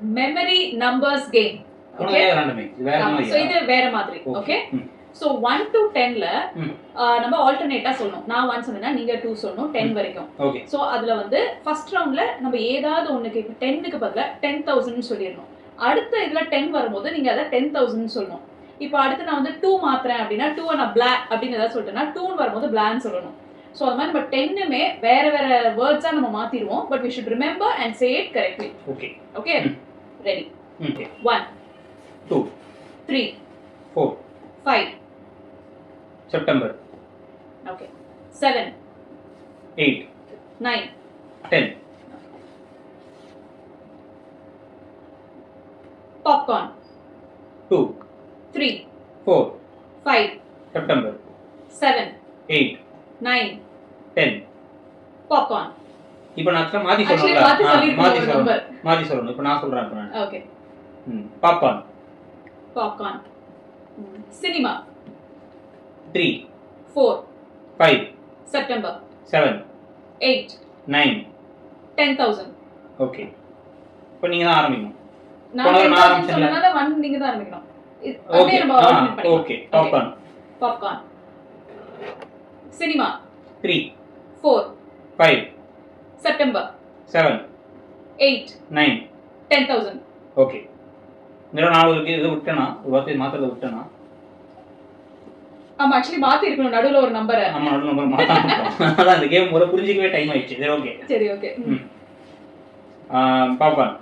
memory numbers game. Okay, so இது வேற மாதிரி. Okay, so 1 to 10 ல நம்ம ஆல்டர்னேட்டா சொல்லணும். நான் 1 சொன்னேன்னா நீங்க 2 சொல்லணும் 10 வரைக்கும். Okay, so அதுல வந்து ஃபர்ஸ்ட் ரவுண்ட்ல நம்ம ஏதாவது ஒண்ணுக்கு 10 க்கு பதிலா 10000 னு சொல்லிரணும். அடுத்த இதுல 10 வரும்போது நீங்க அத 10000 னு சொல்லணும். இப்போ அடுத்து நான் வந்து 2 மாத்துறேன் அப்படினா 2 நான் black அப்படினு ஏதாவது சொல்லிட்டேனா 2 னு வரும்போது black னு சொல்லணும். So அது மாதிரி நம்ம 10 மே வேற வேற வேர்ட்ஸா நம்ம மாத்திடுவோம், but we should remember and say it correctly. Okay, okay, ready. Okay, 1 2 3 4 5 September. Okay, 7 8 9 10 popcorn. 2 3 4 5 September. 7 8 9 10 popcorn. இப்போ நான் மாத்தி Actually, சொல்றேன். மாத்தி மாத்தி சொல்லணும். இப்போ நான் சொல்றேன் இப்போ நான். Okay, popcorn. popcorn. Cinema. 3 4 5 September. 7 8 9 10000. Okay, இப்போ நீங்க தான் ஆரம்பிக்கணும். நான் நான் ஆரம்பிச்சேன். சொன்னனால 1 நீங்க தான் ஆரம்பிக்கணும். அப்படியே நம்ம ஆல்டர்னேட் பண்ணிக்கலாம். Okay, popcorn. Popcorn. Cinema. 3 4 5 September. 7 8 9 10000. Okay, இந்த நாலு இருக்கு. இது விட்டேனா ஒரு வார்த்தை மாத்திரத விட்டேனா? ஆமா, एक्चुअली மாத்தி இருக்கணும் நடுவுல ஒரு நம்பரை. ஆமா, நடுவுல நம்பர் மாத்தணும். அதான் இந்த கேம் முறை புரிஞ்சிக்கவே டைம் ஆயிடுச்சு. சரி, ஓகே. சரி, okay. Popcorn.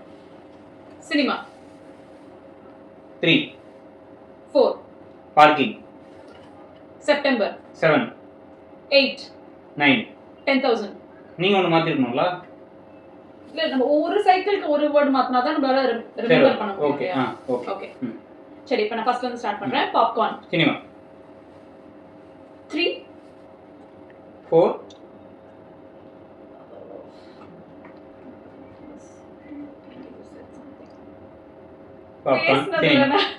Cinema. 3 4 parking. September. 7 8 9 10000. நீங்க ஒன்னு மாத்தி இருக்கணும்ல? இல்ல, நம்ம ஒரு சைக்கிளுக்கு ஒரு வேர்ட் மாத்தினா தான் நம்மளால ரிமெம்பர் பண்ண முடியும். Okay, okay. ஓகே, சரி. இப்போ நான் ஃபர்ஸ்ட்ல இருந்து ஸ்டார்ட் பண்றேன். பாப்கார்ன். சினிமா. 3 4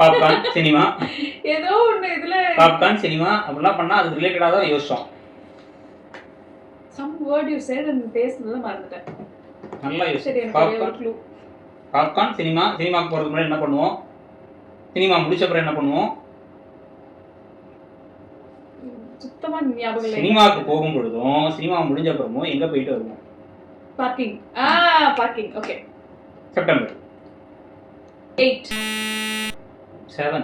popcorn cinema. ஏதோ ஒண்ணு இதுல பாப்கார்ன் சினிமா அப்படிலாம் பண்ணா அது ரிலேட்டடா தான் யோசிச்சோம். some word you said and பேசுனத மறந்துட்டேன். நல்லா யோசி. சரி, எனக்கு ஒரு க்ளூ. Popcorn cinema. சினிமாக்கு போறதுக்கு முன்னாடி என்ன பண்ணுவோம்? சினிமா முடிச்ச அப்புறம் என்ன பண்ணுவோம்? சுத்தமா ஞாபகம் இல்ல. சினிமாக்கு போகும் பொழுதும் சினிமா முடிஞ்ச அப்புறமும் எங்க போயிட்டு வருவோம்? Parking. Parking. Okay. September. 8 7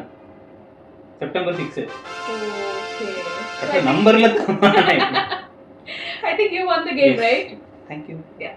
September 6. Okay, நம்பர்ல I think you won the game, right? Thank you. Yeah.